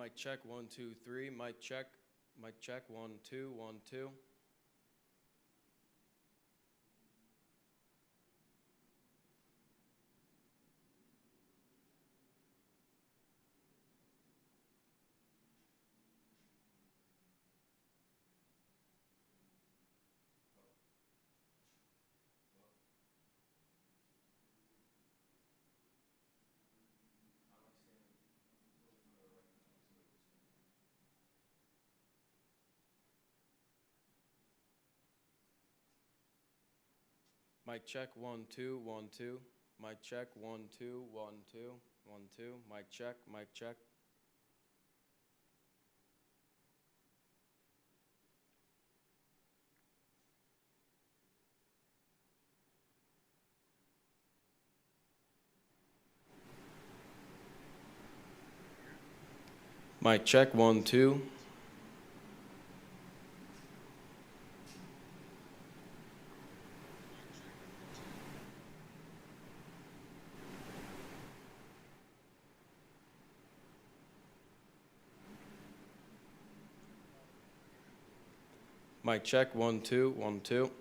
Mic check, 1, 2, 3. Mic check. Mic check, 1, 2, 1, 2. Mic check, 1, 2, 1, 2. Mic check, 1, 2, 1, 2, 1, 2. Mic check, mic check. Mic check, 1, 2. Mic check, 1, 2, 1, 2.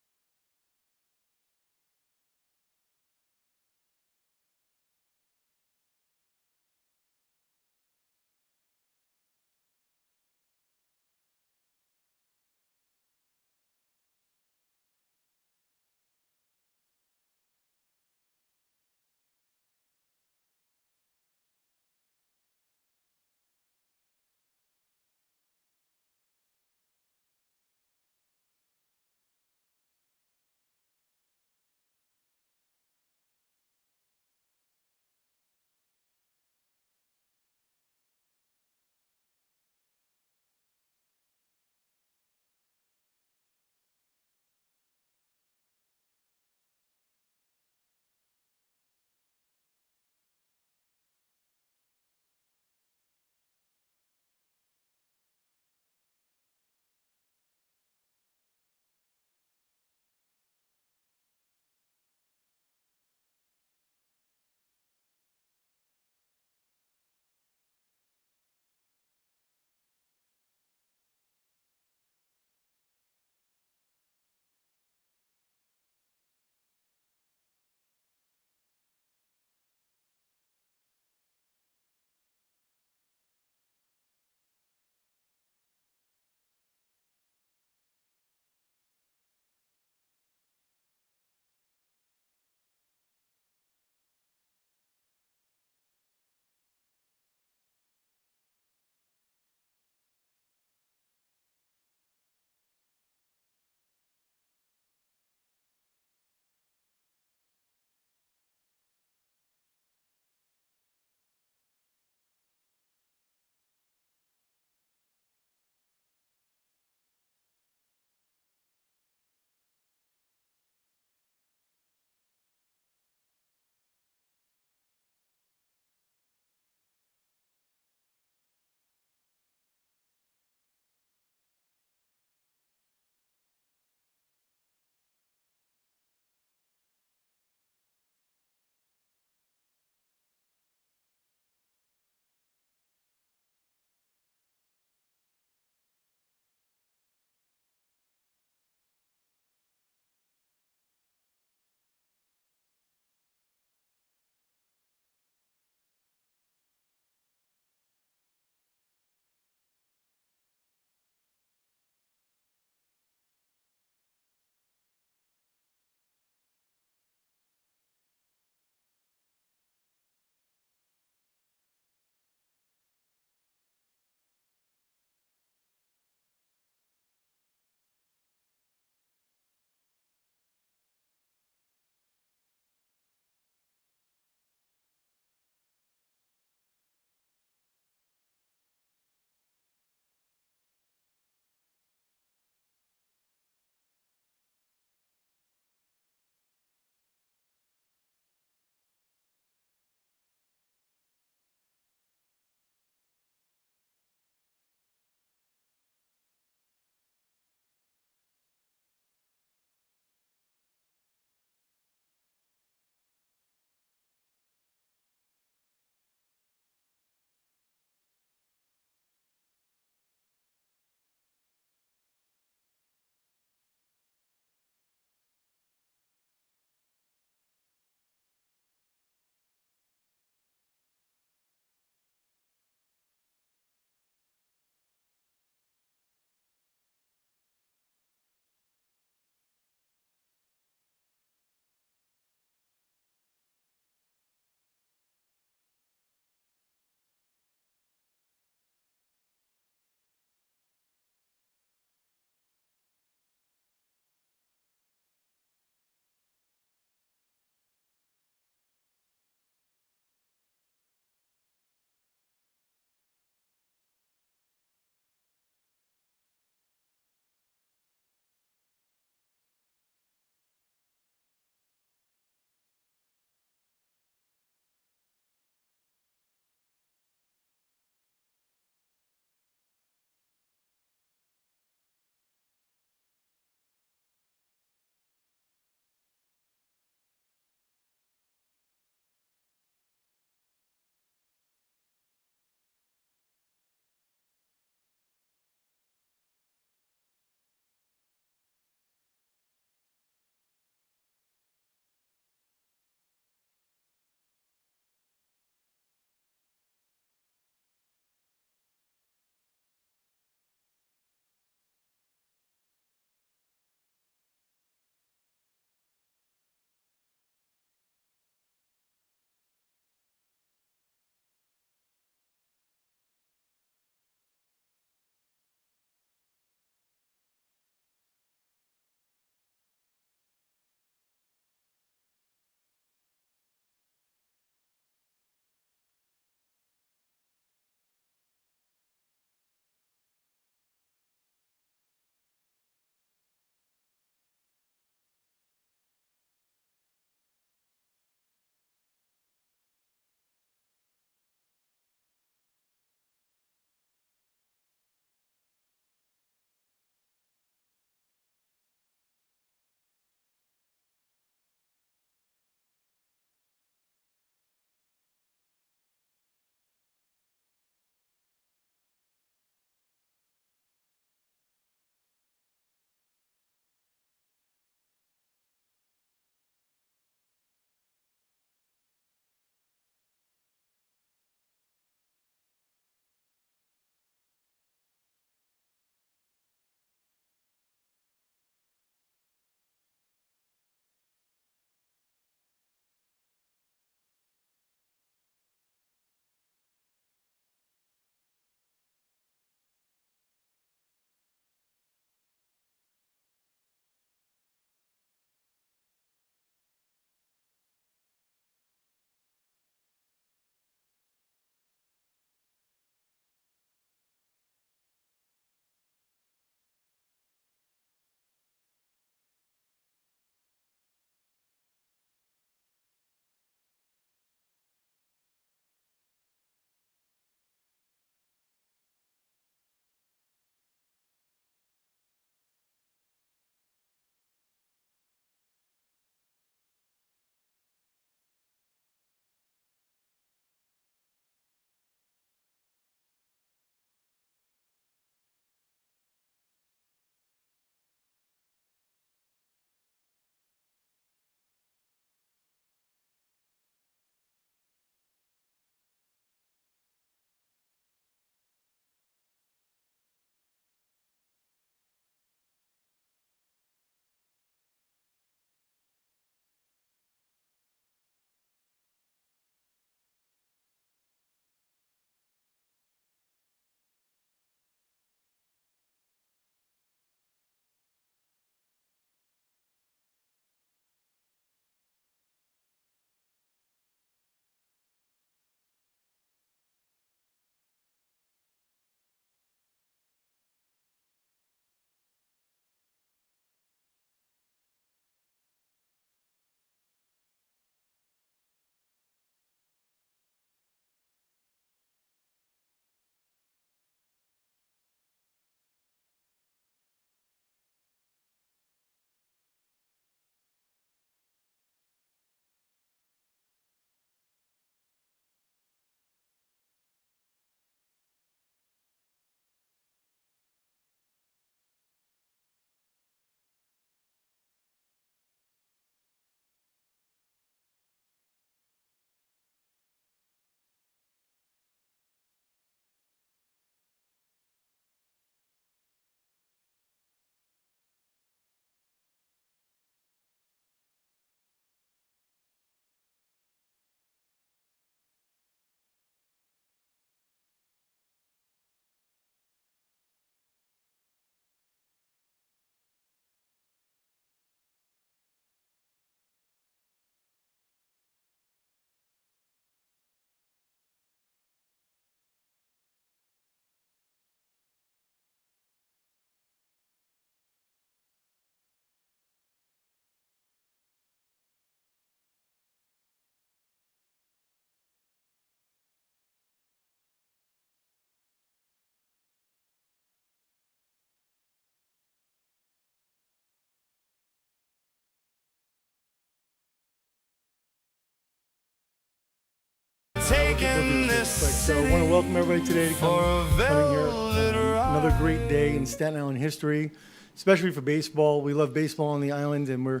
taking this So I want to welcome everybody today to come here. Another great day in Staten Island history, especially for baseball. We love baseball on the island, and we're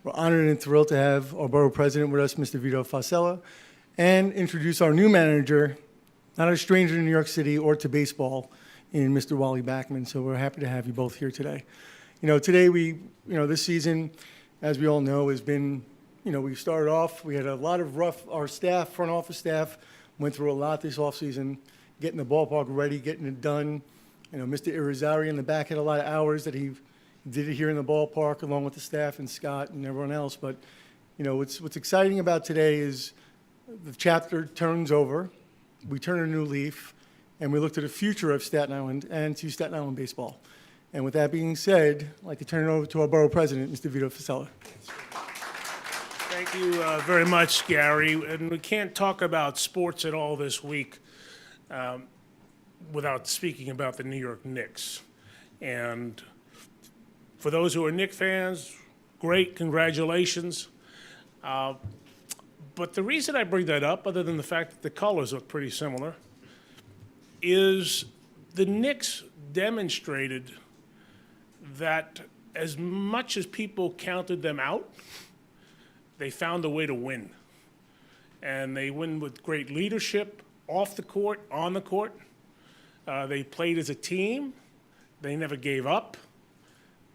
honored and thrilled to have our borough president with us, Mr. Vito Fasella, and introduce our new manager, not a stranger to New York City or to baseball, in Mr. Wally Backman. So we're happy to have you both here today. Today this season, as we all know, has been, we started off, we had a lot of our staff, front office staff, went through a lot this offseason, getting the ballpark ready, getting it done. Mr. Irizarry in the back had a lot of hours that he did it here in the ballpark along with the staff and Scott and everyone else. But, what's exciting about today is the chapter turns over, we turn a new leaf, and we look to the future of Staten Island and to Staten Island baseball. And with that being said, I'd like to turn it over to our borough president, Mr. Vito Fasella. Thank you very much, Gary. And we can't talk about sports at all this week without speaking about the New York Knicks. And for those who are Knicks fans, great, congratulations. But the reason I bring that up, other than the fact that the colors look pretty similar, is the Knicks demonstrated that as much as people counted them out, they found a way to win. And they win with great leadership off the court, on the court. They played as a team. They never gave up.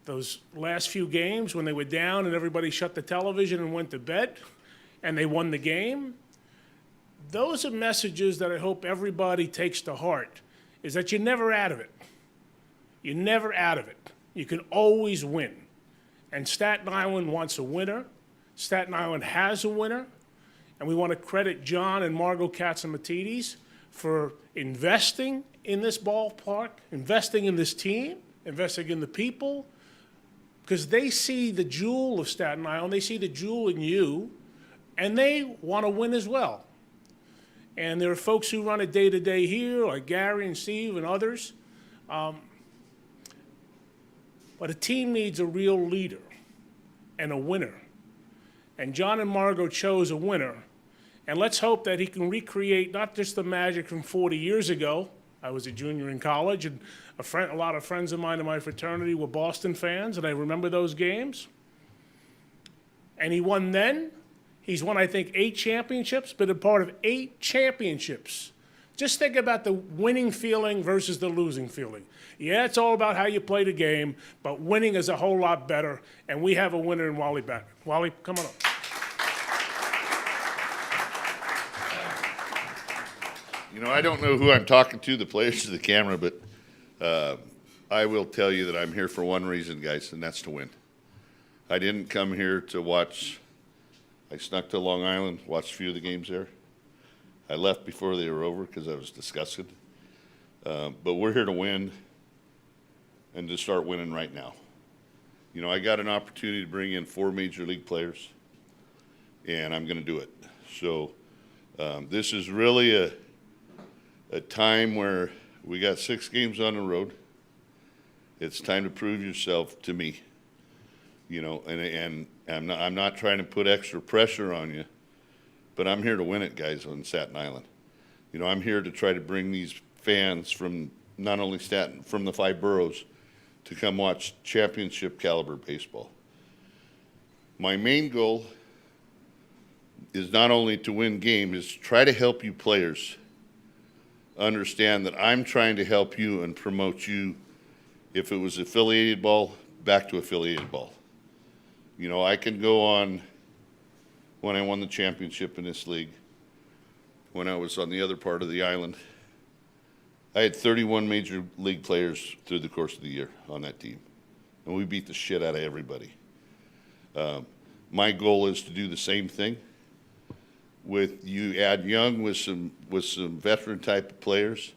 Those last few games when they were down and everybody shut the television and went to bed, and they won the game, those are messages that I hope everybody takes to heart, is that you're never out of it. You're never out of it. You can always win. And Staten Island wants a winner. Staten Island has a winner. And we want to credit John and Margot Katzimatidis for investing in this ballpark, investing in this team, investing in the people, because they see the jewel of Staten Island, they see the jewel in you, and they want to win as well. And there are folks who run it day-to-day here, like Gary and Steve and others. But a team needs a real leader and a winner. And John and Margot chose a winner. And let's hope that he can recreate not just the magic from 40 years ago. I was a junior in college, and a lot of friends of mine in my fraternity were Boston fans, and I remember those games. And he won then. He's won, I think, 8 championships, been a part of 8 championships. Just think about the winning feeling versus the losing feeling. Yeah, it's all about how you play the game, but winning is a whole lot better, and we have a winner in Wally Backman. Wally, come on up. I don't know who I'm talking to, the players or the camera, but I will tell you that I'm here for one reason, guys, and that's to win. I didn't come here to watch. I snuck to Long Island, watched a few of the games there. I left before they were over because I was disgusted. But we're here to win and to start winning right now. I got an opportunity to bring in 4 major league players, and I'm going to do it. So this is really a time where we got 6 games on the road. It's time to prove yourself to me. And I'm not trying to put extra pressure on you, but I'm here to win it, guys, on Staten Island. I'm here to try to bring these fans from not only Staten, from the 5 boroughs, to come watch championship caliber baseball. My main goal is not only to win games, is to try to help you players understand that I'm trying to help you and promote you, if it was affiliated ball, back to affiliated ball. I can go on when I won the championship in this league, when I was on the other part of the island. I had 31 major league players through the course of the year on that team, and we beat the shit out of everybody. My goal is to do the same thing. With you add young with some veteran type of players,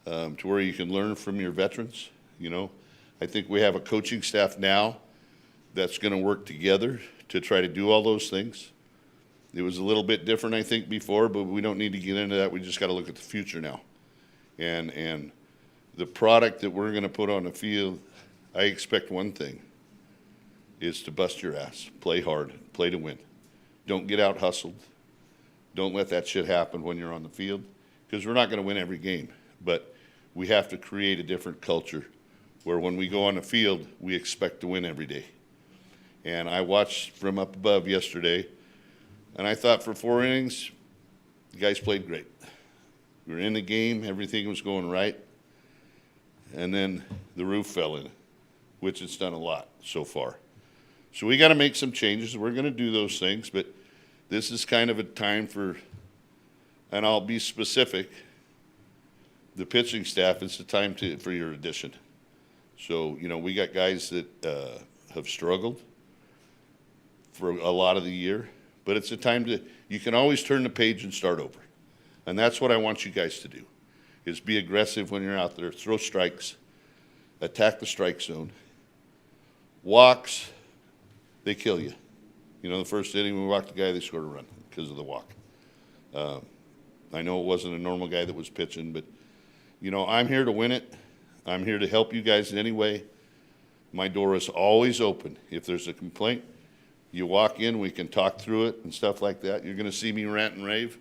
to where you can learn from your veterans. I think we have a coaching staff now that's going to work together to try to do all those things. It was a little bit different, I think, before, but we don't need to get into that. We just got to look at the future now. And the product that we're going to put on the field, I expect one thing, is to bust your ass, play hard, play to win. Don't get out hustled. Don't let that shit happen when you're on the field, because we're not going to win every game. But we have to create a different culture where when we go on the field, we expect to win every day. And I watched from up above yesterday, and I thought for 4 innings, the guys played great. We were in the game, everything was going right, and then the roof fell in, which it's done a lot so far. So we got to make some changes. We're going to do those things, but this is kind of a time for, and I'll be specific, the pitching staff, it's the time for your addition. So, you know, we got guys that have struggled for a lot of the year, but it's a time to, you can always turn the page and start over. And that's what I want you guys to do, is be aggressive when you're out there, throw strikes, attack the strike zone. Walks, they kill you. You know, the first inning we walked the guy, they scored a run because of the walk. I know it wasn't a normal guy that was pitching, but, you know, I'm here to win it. I'm here to help you guys in any way. My door is always open. If there's a complaint, you walk in, we can talk through it and stuff like that. You're going to see me rant and rave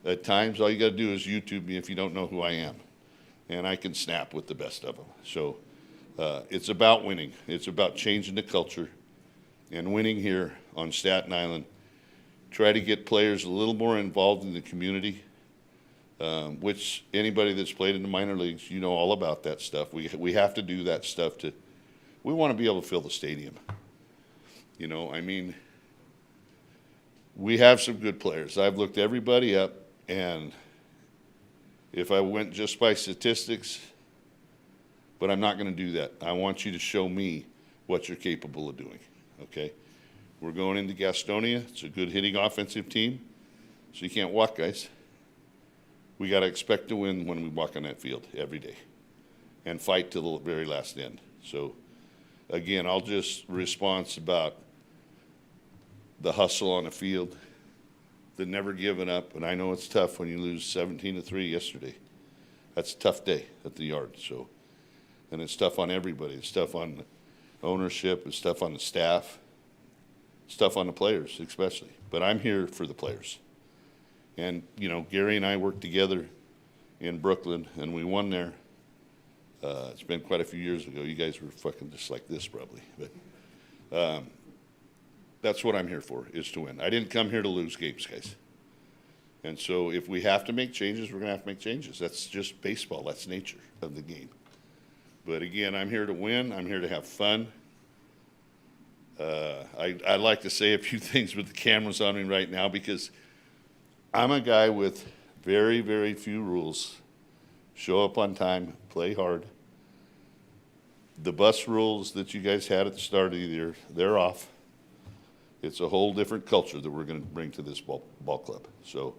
at times. All you got to do is YouTube me if you don't know who I am. And I can snap with the best of them. So it's about winning. It's about changing the culture and winning here on Staten Island. Try to get players a little more involved in the community, which anybody that's played in the minor leagues, you know all about that stuff. We have to do that stuff we want to be able to fill the stadium. You know, I mean, we have some good players. I've looked everybody up, and if I went just by statistics, but I'm not going to do that. I want you to show me what you're capable of doing, okay? We're going into Gastonia. It's a good hitting offensive team, so you can't walk, guys. We got to expect to win when we walk on that field every day and fight till the very last end. So, again, I'll just respond about the hustle on the field, the never giving up. And I know it's tough when you lose 17-3 yesterday. That's a tough day at the yard. So, and it's tough on everybody. It's tough on ownership. It's tough on the staff. It's tough on the players, especially. But I'm here for the players. And, you know, Gary and I worked together in Brooklyn, and we won there. It's been quite a few years ago. You guys were fucking just like this probably. But that's what I'm here for, is to win. I didn't come here to lose games, guys. And so if we have to make changes, we're going to have to make changes. That's just baseball. That's nature of the game. But, again, I'm here to win. I'm here to have fun. I'd like to say a few things with the cameras on me right now, because I'm a guy with very, very few rules. Show up on time, play hard. The bus rules that you guys had at the start of the year, they're off. It's a whole different culture that we're going to bring to this ball club. So,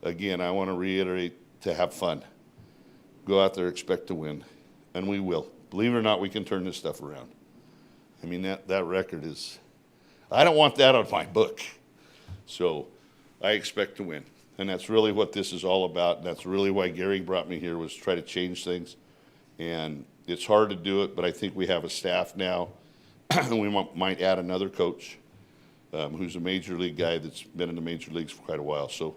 again, I want to reiterate, to have fun. Go out there, expect to win, and we will. Believe it or not, we can turn this stuff around. I mean, that record is, I don't want that on my book. So I expect to win. And that's really what this is all about. And that's really why Gary brought me here, was try to change things. And it's hard to do it, but I think we have a staff now. We might add another coach who's a major league guy that's been in the major leagues for quite a while. So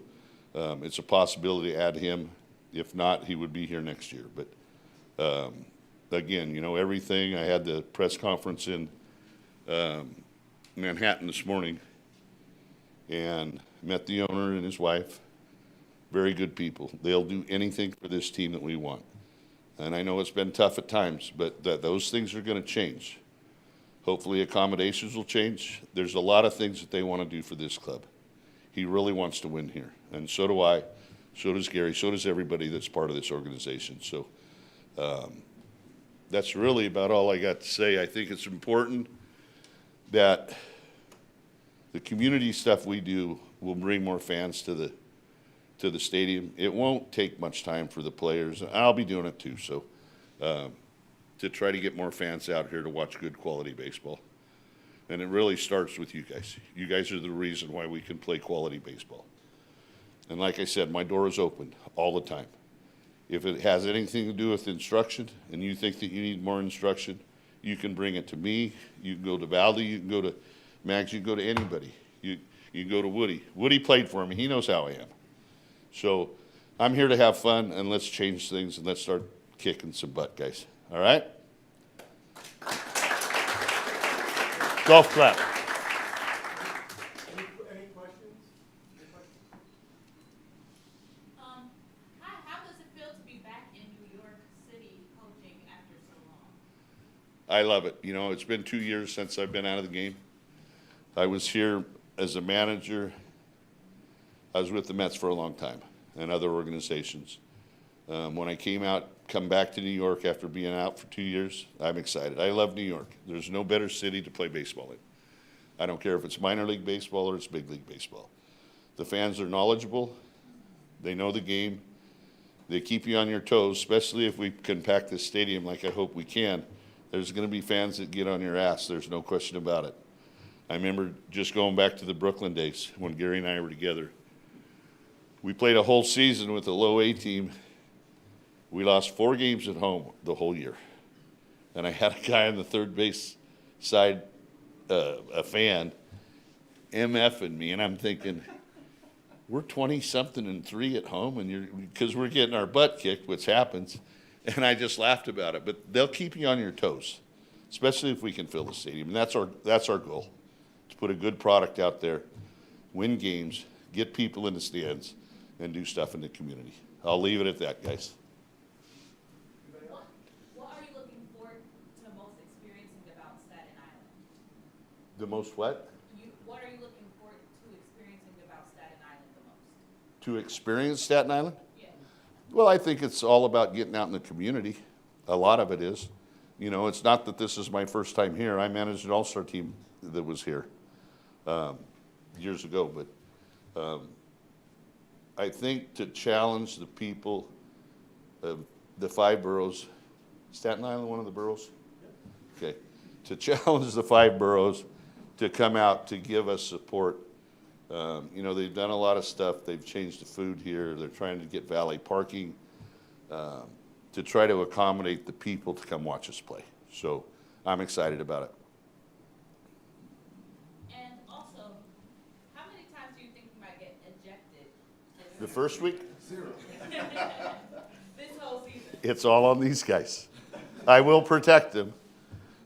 it's a possibility to add him. If not, he would be here next year. But again, you know, everything. I had the press conference in Manhattan this morning and met the owner and his wife. Very good people. They'll do anything for this team that we want. And I know it's been tough at times, but those things are going to change. Hopefully accommodations will change. There's a lot of things that they want to do for this club. He really wants to win here. And so do I. So does Gary. So does everybody that's part of this organization. So that's really about all I got to say. I think it's important that the community stuff we do will bring more fans to the stadium. It won't take much time for the players. I'll be doing it too. So to try to get more fans out here to watch good quality baseball. And it really starts with you guys. You guys are the reason why we can play quality baseball. And like I said, my door is open all the time. If it has anything to do with instruction and you think that you need more instruction, you can bring it to me. You can go to Valdi, you can go to Max, you can go to anybody. You go to Woody. Woody played for me. He knows how I am. So I'm here to have fun, and let's change things, and let's start kicking some butt, guys. All right? Golf clap. Any questions? How does it feel to be back in New York City coaching after so long? I love it. You know, it's been 2 years since I've been out of the game. I was here as a manager. I was with the Mets for a long time and other organizations. When I come back to New York after being out for 2 years, I'm excited. I love New York. There's no better city to play baseball in. I don't care if it's minor league baseball or it's big league baseball. The fans are knowledgeable. They know the game. They keep you on your toes, especially if we can pack this stadium like I hope we can. There's going to be fans that get on your ass. There's no question about it. I remember just going back to the Brooklyn days when Gary and I were together. We played a whole season with a low A team. We lost 4 games at home the whole year. And I had a guy on the third base side, a fan, MFing me, and I'm thinking, we're 20-something and 3 at home, and because we're getting our butt kicked, which happens, and I just laughed about it. But they'll keep you on your toes, especially if we can fill the stadium, and that's our goal, to put a good product out there, win games, get people in the stands, and do stuff in the community. I'll leave it at that, guys. What are you looking forward to most experiencing about Staten Island? The most what? What are you looking forward to experiencing about Staten Island the most? To experience Staten Island? Yeah. Well, I think it's all about getting out in the community. A lot of it is. You know, it's not that this is my first time here. I managed an all-star team that was here years ago. But I think to challenge the people of the 5 boroughs, Staten Island, one of the boroughs? Okay. To challenge the 5 boroughs to come out to give us support. You know, they've done a lot of stuff. They've changed the food here. They're trying to get valet parking to try to accommodate the people to come watch us play. So I'm excited about it. And also, how many times do you think you might get ejected The first week, this whole season? it's all on these guys. I will protect them.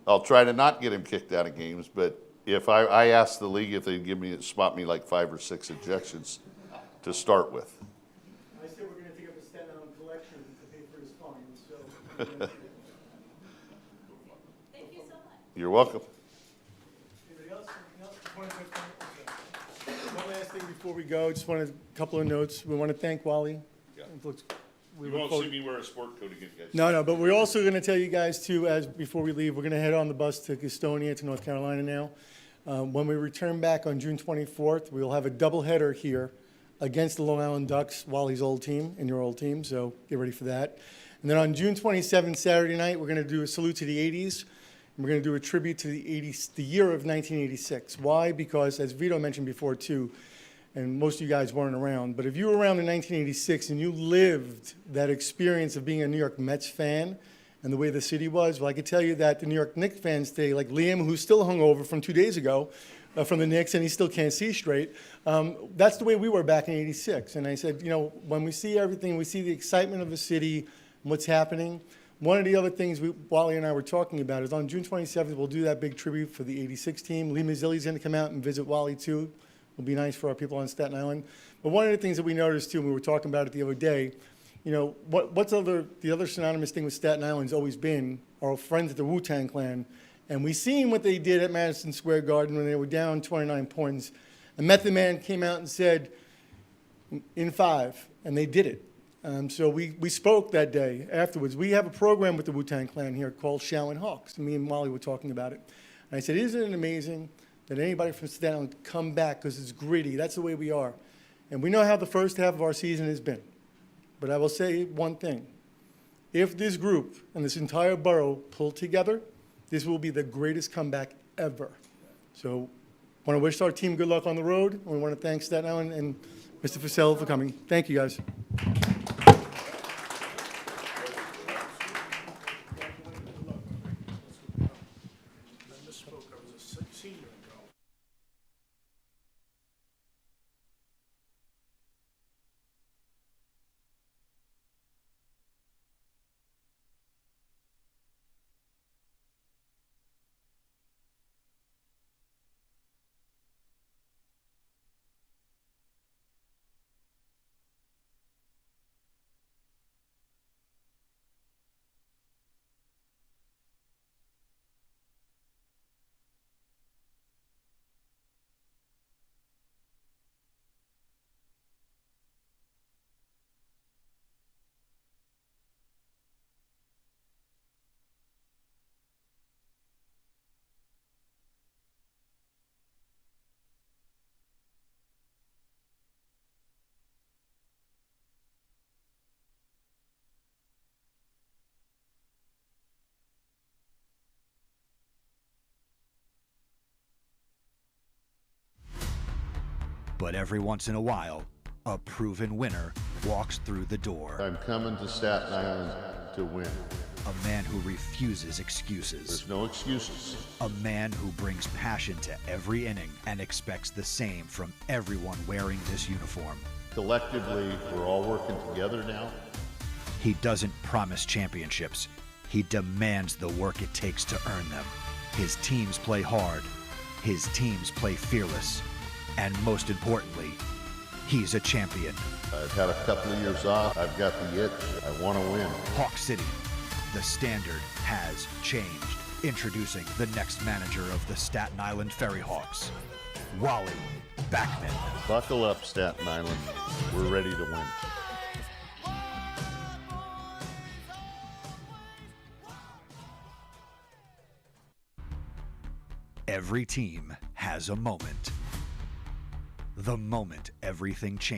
I'll try to not get him kicked out of games, but if I asked the league if they'd spot me like 5 or 6 ejections to start with. I said we're going to take up a Staten Island collection to pay for his fine, so. Thank you so much. You're welcome. Anybody else? Anything else? Just wanted to- okay. One last thing before we go, just wanted a couple of notes. We want to thank Wally. Yeah. We You look won't forward- see me wear a sport coat again, guys. No, but we're also going to tell you guys too, before we leave, we're going to head on the bus to Gastonia, to North Carolina now. When we return back on June 24th, we'll have a doubleheader here against the Long Island Ducks, Wally's old team and your old team, so get ready for that. And then on June 27th, Saturday night, we're going to do a salute to the 80s. And we're going to do a tribute to the year of 1986. Why? Because, as Vito mentioned before too, and most of you guys weren't around, but if you were around in 1986 and you lived that experience of being a New York Mets fan and the way the city was, well, I could tell you that the New York Knicks fans today, like Liam, who's still hungover from 2 days ago from the Knicks, and he still can't see straight, that's the way we were back in '86. And I said, you know, when we see everything, we see the excitement of the city and what's happening. One of the other things Wally and I were talking about is on June 27th, we'll do that big tribute for the '86 team. Lee Mazzilli's going to come out and visit Wally, too. It'll be nice for our people on Staten Island. But one of the things that we noticed, too, and we were talking about it the other day, you know, the other synonymous thing with Staten Island's always been our friends at the Wu-Tang Clan. And we seen what they did at Madison Square Garden when they were down 29 points. And Method Man came out and said, in 5, and they did it. So we spoke that day afterwards. We have a program with the Wu-Tang Clan here called Showing Hawks. Me and Wally were talking about it. And I said, isn't it amazing that anybody from Staten Island come back because it's gritty. That's the way we are. And we know how the first half of our season has been. But I will say one thing. If this group and this entire borough pull together, this will be the greatest comeback ever. So I want to wish our team good luck on the road. And we want to thank Staten Island and Mr. Fussell for coming. Thank you, guys. But every once in a while, a proven winner walks through the door. I'm coming to Staten Island to win. A man who refuses excuses. There's no excuses. A man who brings passion to every inning and expects the same from everyone wearing this uniform. Collectively, we're all working together now. He doesn't promise championships. He demands the work it takes to earn them. His teams play hard. His teams play fearless. And most importantly, he's a champion. I've had a couple of years off. I've got the itch. I want to win. Hawk City, the standard has changed. Introducing the next manager of the Staten Island Ferry Hawks, Wally Backman. Buckle up, Staten Island. We're ready to win. Every team has a moment. The moment everything changes.